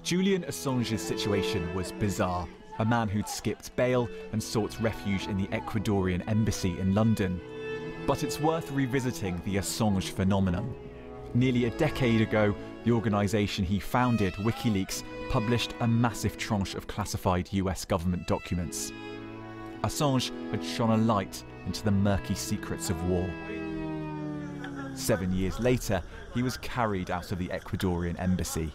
Julian Assange's situation was bizarre. A man who'd skipped bail and sought refuge in the Ecuadorian embassy in London. But it's worth revisiting the Assange phenomenon. Nearly a decade ago, the organisation he founded, WikiLeaks, published a massive tranche of classified US government documents. Assange had shone a light into the murky secrets of war. 7 years later, he was carried out of the Ecuadorian embassy,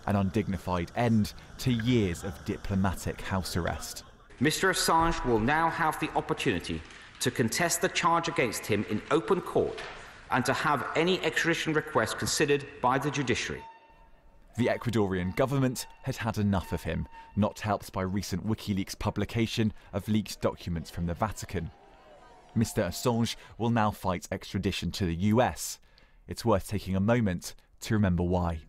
an undignified end to years of diplomatic house arrest. Mr. Assange will now have the opportunity to contest the charge against him in open court and to have any extradition request considered by the judiciary. The Ecuadorian government had had enough of him, not helped by recent WikiLeaks publication of leaked documents from the Vatican. Mr. Assange will now fight extradition to the US. It's worth taking a moment to remember why.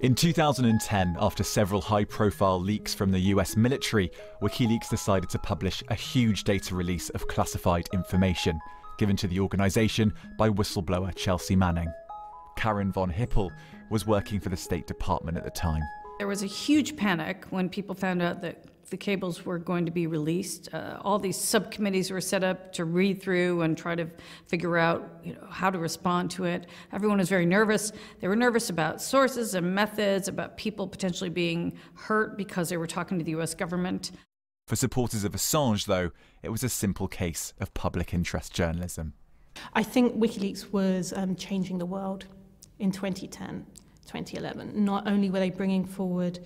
In 2010, after several high-profile leaks from the US military, WikiLeaks decided to publish a huge data release of classified information, given to the organisation by whistleblower Chelsea Manning. Karen von Hippel was working for the State Department at the time. There was a huge panic when people found out that the cables were going to be released. All these subcommittees were set up to read through and try to figure out, how to respond to it. Everyone was very nervous. They were nervous about sources and methods, about people potentially being hurt because they were talking to the US government. For supporters of Assange, though, it was a simple case of public interest journalism. I think WikiLeaks was changing the world in 2010, 2011. Not only were they bringing forward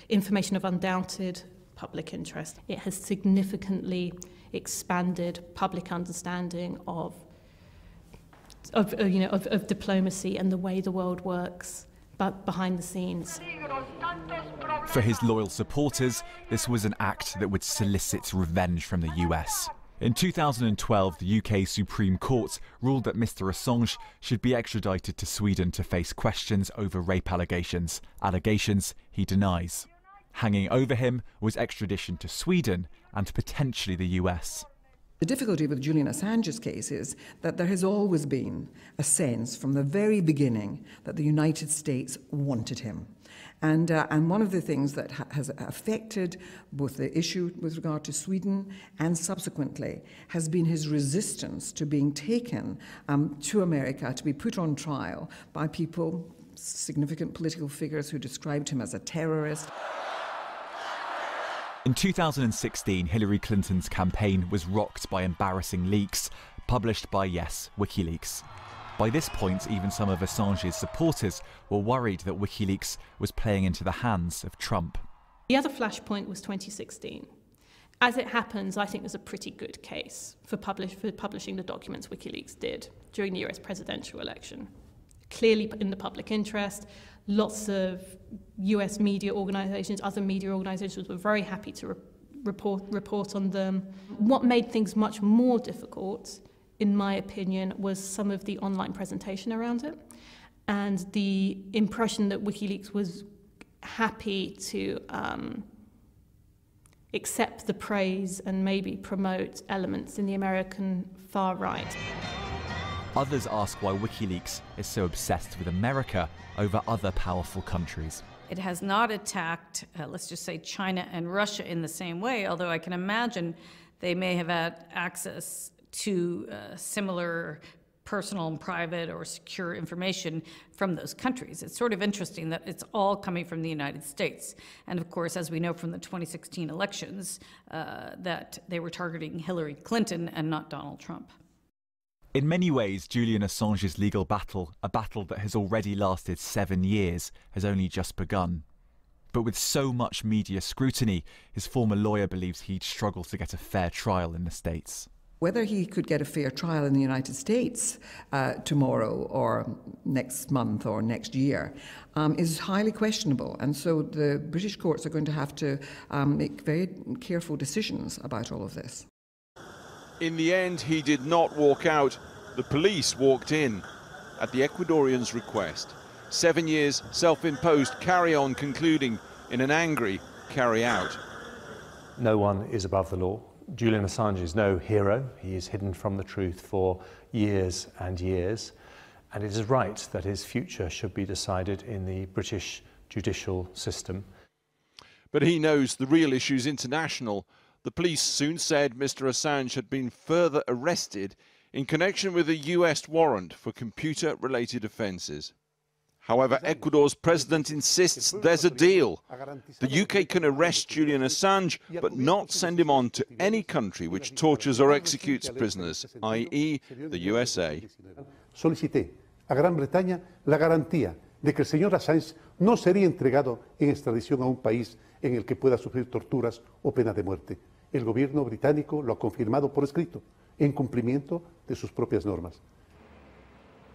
information of undoubted public interest, it has significantly expanded public understanding of diplomacy and the way the world works, but behind the scenes. For his loyal supporters, this was an act that would solicit revenge from the US. In 2012, the UK Supreme Court ruled that Mr. Assange should be extradited to Sweden to face questions over rape allegations he denies. Hanging over him was extradition to Sweden and potentially the US. The difficulty with Julian Assange's case is that there has always been a sense from the very beginning that the United States wanted him. And one of the things that has affected both the issue with regard to Sweden and subsequently has been his resistance to being taken to America to be put on trial by people, significant political figures who described him as a terrorist. In 2016, Hillary Clinton's campaign was rocked by embarrassing leaks published by, yes, WikiLeaks. By this point, even some of Assange's supporters were worried that WikiLeaks was playing into the hands of Trump. The other flashpoint was 2016. As it happens, I think there's a pretty good case for publishing the documents WikiLeaks did during the US presidential election. Clearly in the public interest, lots of US media organizations, other media organizations were very happy to report on them. What made things much more difficult, in my opinion, was some of the online presentation around it and the impression that WikiLeaks was happy to accept the praise and maybe promote elements in the American far right. Others ask why WikiLeaks is so obsessed with America over other powerful countries. It has not attacked, let's just say, China and Russia in the same way, although I can imagine they may have had access to similar personal and private or secure information from those countries. It's sort of interesting that it's all coming from the United States. And of course, as we know from the 2016 elections, that they were targeting Hillary Clinton and not Donald Trump. In many ways, Julian Assange's legal battle, a battle that has already lasted 7 years, has only just begun. But with so much media scrutiny, his former lawyer believes he'd struggle to get a fair trial in the States. Whether he could get a fair trial in the United States tomorrow or next month or next year is highly questionable. And so the British courts are going to have to make very careful decisions about all of this. In the end, he did not walk out. The police walked in at the Ecuadorian's request. 7 years self-imposed carry-on concluding in an angry carry-out. No one is above the law. Julian Assange is no hero. He is hidden from the truth for years and years. And it is right that his future should be decided in the British judicial system. But he knows the real issue's international. The police soon said Mr. Assange had been further arrested in connection with a US warrant for computer-related offences. However, Ecuador's president insists there's a deal. The UK can arrest Julian Assange, but not send him on to any country which tortures or executes prisoners, i.e. the USA. Solicité a Gran Bretaña la garantía de que el señor Assange no sería entregado en extradición a un país en el que pueda sufrir torturas o pena de muerte. El gobierno británico lo ha confirmado por escrito, en cumplimiento de sus propias normas.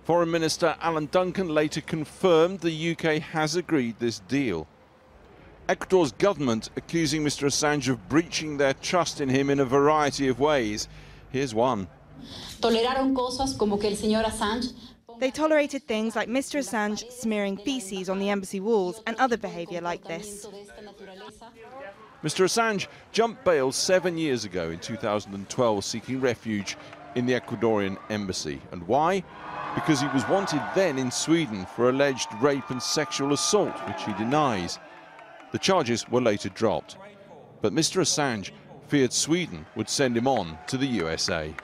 Foreign Minister Alan Duncan later confirmed the UK has agreed this deal. Ecuador's government accusing Mr. Assange of breaching their trust in him in a variety of ways. Here's one. Toleraron cosas como que el señor Assange. They tolerated things like Mr. Assange smearing feces on the embassy walls and other behaviour like this. Mr. Assange jumped bail 7 years ago in 2012 seeking refuge in the Ecuadorian embassy. And why? Because he was wanted then in Sweden for alleged rape and sexual assault, which he denies. The charges were later dropped. But Mr. Assange feared Sweden would send him on to the USA.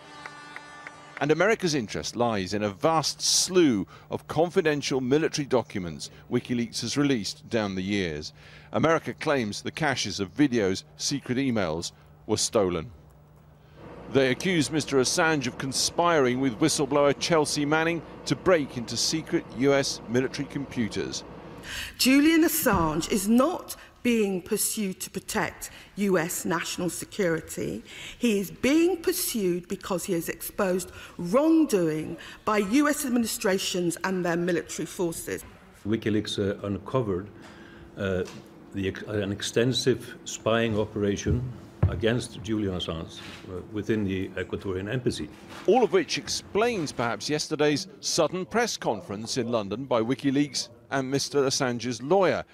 And America's interest lies in a vast slew of confidential military documents WikiLeaks has released down the years. America claims the caches of videos, secret emails were stolen. They accuse Mr. Assange of conspiring with whistleblower Chelsea Manning to break into secret US military computers. Julian Assange is not being pursued to protect US national security. He is being pursued because he has exposed wrongdoing by US administrations and their military forces. WikiLeaks uncovered an extensive spying operation against Julian Assange within the Ecuadorian embassy. All of which explains perhaps yesterday's sudden press conference in London by WikiLeaks and Mr. Assange's lawyer.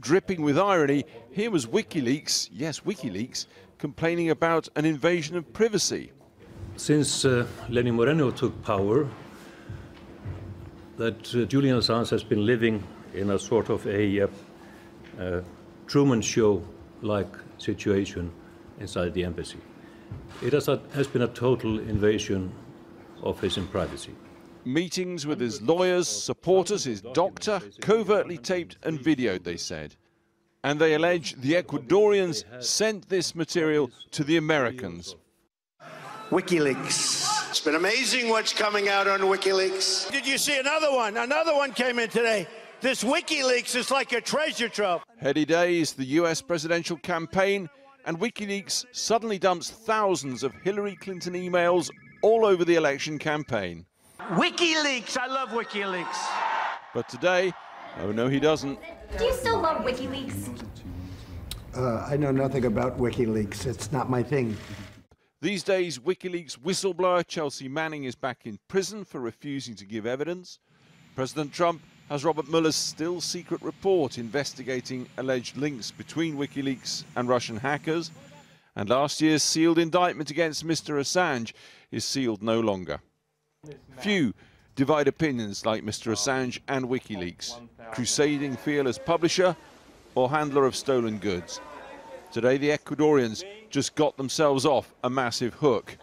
Dripping with irony, here was WikiLeaks, yes WikiLeaks, complaining about an invasion of privacy. Since Lenin Moreno took power, that Julian Assange has been living in a sort of a Truman Show-like situation inside the embassy. It has been a total invasion of his privacy. Meetings with his lawyers, supporters, his doctor, covertly taped and videoed, they said. And they allege the Ecuadorians sent this material to the Americans. WikiLeaks. It's been amazing what's coming out on WikiLeaks. Did you see another one? Another one came in today. This WikiLeaks is like a treasure trove. Heady days, the US presidential campaign, and WikiLeaks suddenly dumps thousands of Hillary Clinton emails all over the election campaign. WikiLeaks! I love WikiLeaks. But today, oh no he doesn't. Do you still love WikiLeaks? I know nothing about WikiLeaks. It's not my thing. These days, WikiLeaks whistleblower Chelsea Manning is back in prison for refusing to give evidence. President Trump has Robert Mueller's still secret report investigating alleged links between WikiLeaks and Russian hackers. And last year's sealed indictment against Mr. Assange is sealed no longer. Few divide opinions like Mr. Assange and WikiLeaks, crusading fearless publisher or handler of stolen goods. Today the Ecuadorians just got themselves off a massive hook,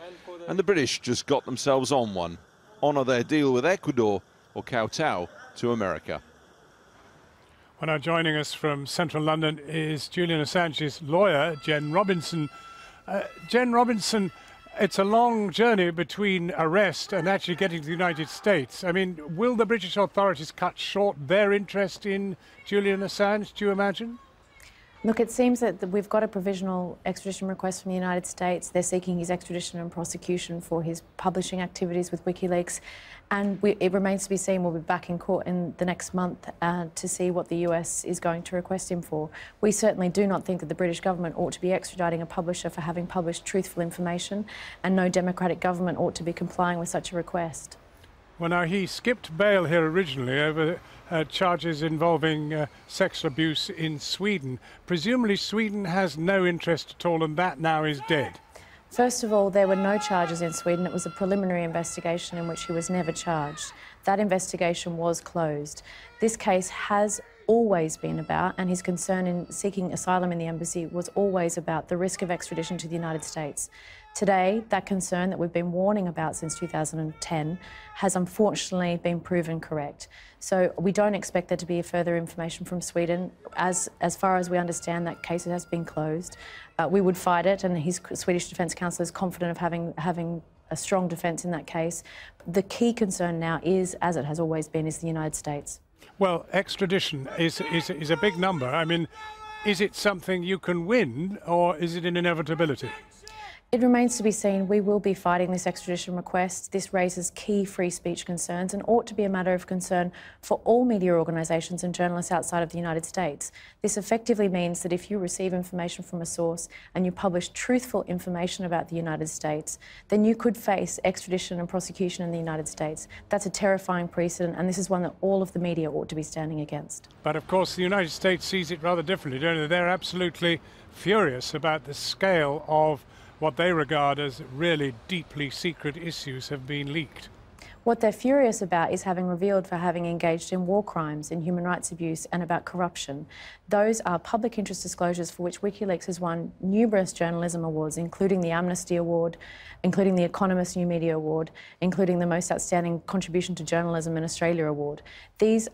and the British just got themselves on one. Honour their deal with Ecuador or kowtow to America. Well, now joining us from central London is Julian Assange's lawyer, Jen Robinson. Jen Robinson, it's a long journey between arrest and actually getting to the United States. I mean, will the British authorities cut short their interest in Julian Assange, do you imagine? Look, it seems that we've got a provisional extradition request from the United States. They're seeking his extradition and prosecution for his publishing activities with WikiLeaks. And it remains to be seen. We'll be back in court in the next month to see what the US is going to request him for. We certainly do not think that the British government ought to be extraditing a publisher for having published truthful information, and no democratic government ought to be complying with such a request. Well, now, he skipped bail here originally over charges involving sexual abuse in Sweden. Presumably Sweden has no interest at all, and that now is dead. First of all, there were no charges in Sweden. It was a preliminary investigation in which he was never charged. That investigation was closed. This case has always been about, and his concern in seeking asylum in the embassy was always about the risk of extradition to the United States. Today, that concern that we've been warning about since 2010 has unfortunately been proven correct. So we don't expect there to be further information from Sweden. As far as we understand, that case has been closed. We would fight it, and his Swedish Defence Counsel is confident of having a strong defence in that case. The key concern now is, as it has always been, is the United States. Well, extradition is a big number. I mean, is it something you can win, or is it an inevitability? It remains to be seen. We will be fighting this extradition request. This raises key free speech concerns and ought to be a matter of concern for all media organisations and journalists outside of the United States. This effectively means that if you receive information from a source and you publish truthful information about the United States, then you could face extradition and prosecution in the United States. That's a terrifying precedent, and this is one that all of the media ought to be standing against. But of course, the United States sees it rather differently, don't they? They're absolutely furious about the scale of what they regard as really deeply secret issues have been leaked. What they're furious about is having revealed for having engaged in war crimes, in human rights abuse and about corruption. Those are public interest disclosures for which WikiLeaks has won numerous journalism awards, including the Amnesty Award, including the Economist New Media Award, including the Most Outstanding Contribution to Journalism in Australia Award. This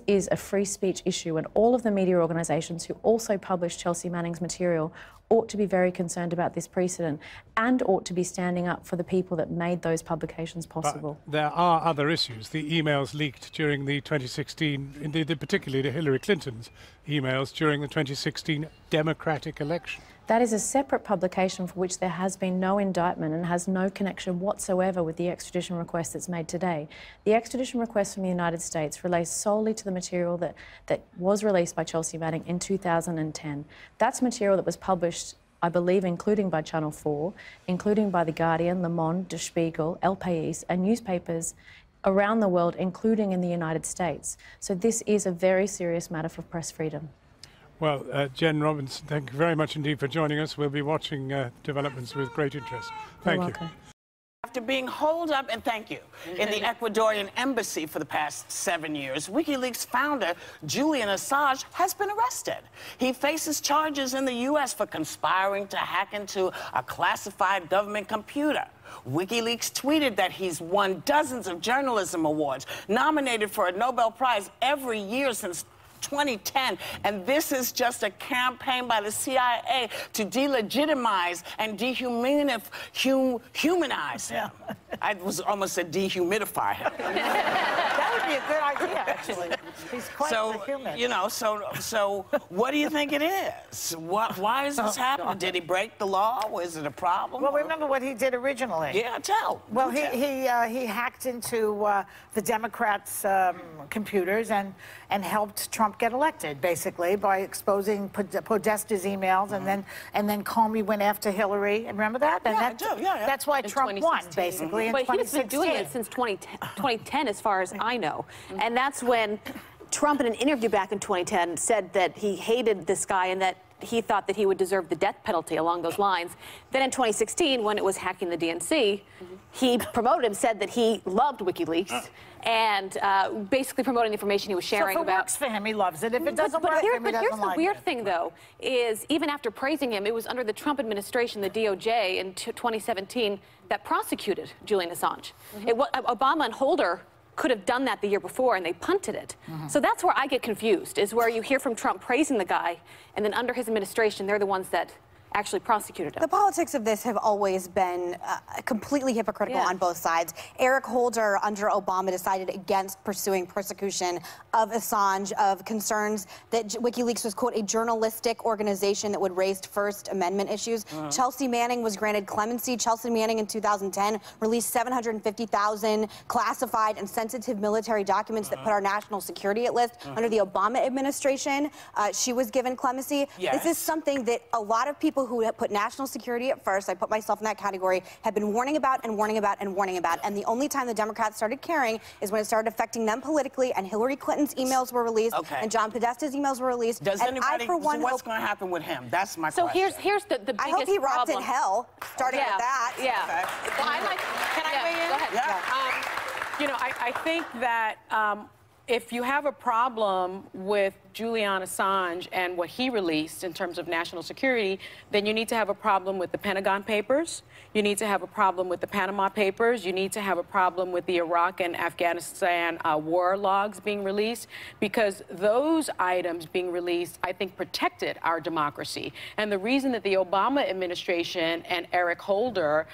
is a free speech issue, and all of the media organisations who also publish Chelsea Manning's material ought to be very concerned about this precedent and ought to be standing up for the people that made those publications possible. But there are other issues. The emails leaked during the 2016, indeed particularly the Hillary Clinton's emails during the 2016 Democratic election. That is a separate publication for which there has been no indictment and has no connection whatsoever with the extradition request that's made today. The extradition request from the United States relates solely to the material that was released by Chelsea Manning in 2010. That's material that was published, I believe, including by Channel 4, including by The Guardian, Le Monde, Der Spiegel, El País, and newspapers around the world, including in the United States. So this is a very serious matter for press freedom. Well, Jen Robinson, thank you very much indeed for joining us. We'll be watching developments with great interest. Thank you. After being holed up, and thank you, in the Ecuadorian embassy for the past 7 years, WikiLeaks founder Julian Assange has been arrested. He faces charges in the U.S. for conspiring to hack into a classified government computer. WikiLeaks tweeted that he's won dozens of journalism awards, nominated for a Nobel Prize every year since 2010, and this is just a campaign by the CIA to delegitimize and dehumanize him. I was almost said dehumidify him. That would be a good idea, actually. He's quite the human. You know, so what do you think it is? Why is this happening? Did he break the law? Was it a problem? Well, remember what he did originally. Yeah, tell. Well, he hacked into the Democrats' computers and helped Trump get elected, basically, by exposing Podesta's emails, and then Comey went after Hillary. And remember that? And that's why Trump won, basically. But he's been doing it since 2010, as far as I know. And that's when Trump, in an interview back in 2010, said that he hated this guy and that he thought that he would deserve the death penalty along those lines. Then in 2016, when it was hacking the DNC, he promoted him, said that he loved WikiLeaks, and basically promoting the information he was sharing about. So if it works for him, he loves it. If it doesn't work for him, he doesn't like it. But here's the weird thing, though, is even after praising him, it was under the Trump administration, the DOJ, in 2017, that prosecuted Julian Assange. Obama and Holder could have done that the year before, and they punted it. So that's where I get confused, is where you hear from Trump praising the guy, and then under his administration, they're the ones that actually prosecuted him. The politics of this have always been completely hypocritical on both sides. Eric Holder, under Obama, decided against pursuing persecution of Assange, of concerns that WikiLeaks was, quote, a journalistic organization that would raise First Amendment issues. Chelsea Manning was granted clemency. Chelsea Manning in 2010 released 750,000 classified and sensitive military documents that put our national security at risk. Under the Obama administration, she was given clemency. This is something that a lot of people who have put national security at first, I put myself in that category, have been warning about and warning about and warning about. And the only time the Democrats started caring is when it started affecting them politically, and Hillary Clinton's emails were released, and John Podesta's emails were released. Does and anybody, so what's going to happen with him? That's my question. So here's the biggest problem. I hope he rots in hell, starting with that. Well, can I weigh in? Go ahead. Yeah. You know, I think that if you have a problem with Julian Assange and what he released in terms of national security, then you need to have a problem with the Pentagon Papers. You need to have a problem with the Panama Papers. You need to have a problem with the Iraq and Afghanistan war logs being released, because those items being released, I think, protected our democracy. And the reason that the Obama administration and Eric Holder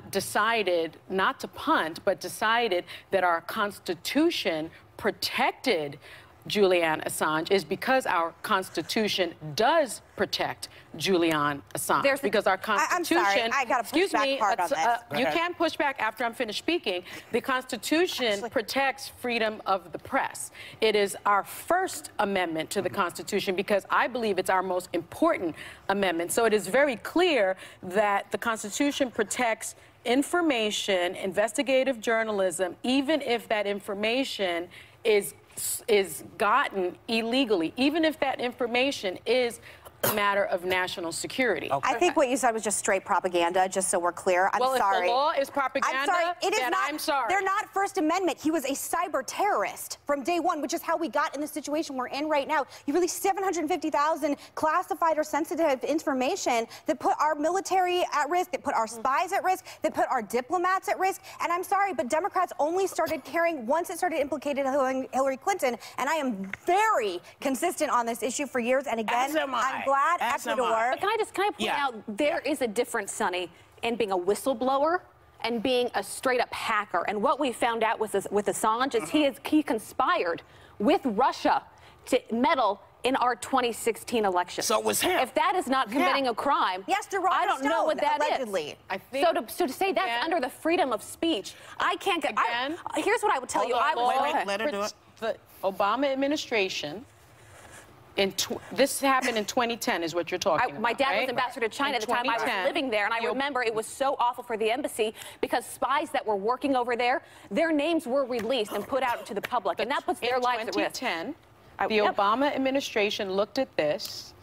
decided not to punt, but decided that our Constitution protected Julian Assange is because our Constitution does protect Julian Assange. Because our Constitution... I'm sorry, I got to push back hard on this. You can push back after I'm finished speaking. The Constitution protects freedom of the press. It is our First Amendment to the Constitution because I believe it's our most important amendment. So it is very clear that the Constitution protects information, investigative journalism, even if that information is gotten illegally, even if that information is a matter of national security. I think what you said was just straight propaganda, just so we're clear. I'm sorry. If the law is propaganda, I'm sorry. It is then not, I'm sorry. They're not First Amendment. He was a cyber terrorist from day one, which is how we got in the situation we're in right now. You released 750,000 classified or sensitive information that put our military at risk, that put our spies at risk, that put our diplomats at risk. And I'm sorry, but Democrats only started caring once it started implicating Hillary Clinton. And I am very consistent on this issue for years. And again, I'm glad Ecuador. But can I point out, there is a difference, Sonny, in being a whistleblower and being a straight-up hacker. And what we found out with Assange is he conspired with Russia to meddle in our 2016 election. So it was him. If that is not committing a crime, I don't know what that allegedly. is. I think So to say that's under the freedom of speech, I can't get... here's what I will tell you. Let her do it. The Obama administration... this happened in 2010 is what you're talking about, My dad right? was ambassador to China at the time I was living there, and I remember it was so awful for the embassy because spies that were working over there, their names were released and put out to the public, and that puts their lives at risk. In 2010, the Obama administration looked at this,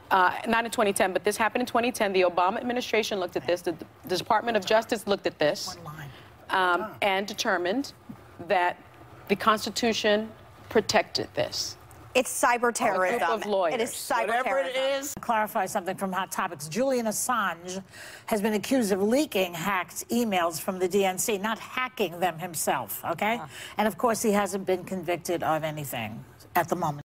not in 2010, but this happened in 2010. The Obama administration looked at this, the Department of Justice looked at this, and determined that the Constitution protected this. It's cyber terrorism. A group of lawyers. It is cyber Whatever terrorism. it is. Clarify something from Hot Topics. Julian Assange has been accused of leaking hacked emails from the DNC, not hacking them himself, okay? And of course, he hasn't been convicted of anything at the moment.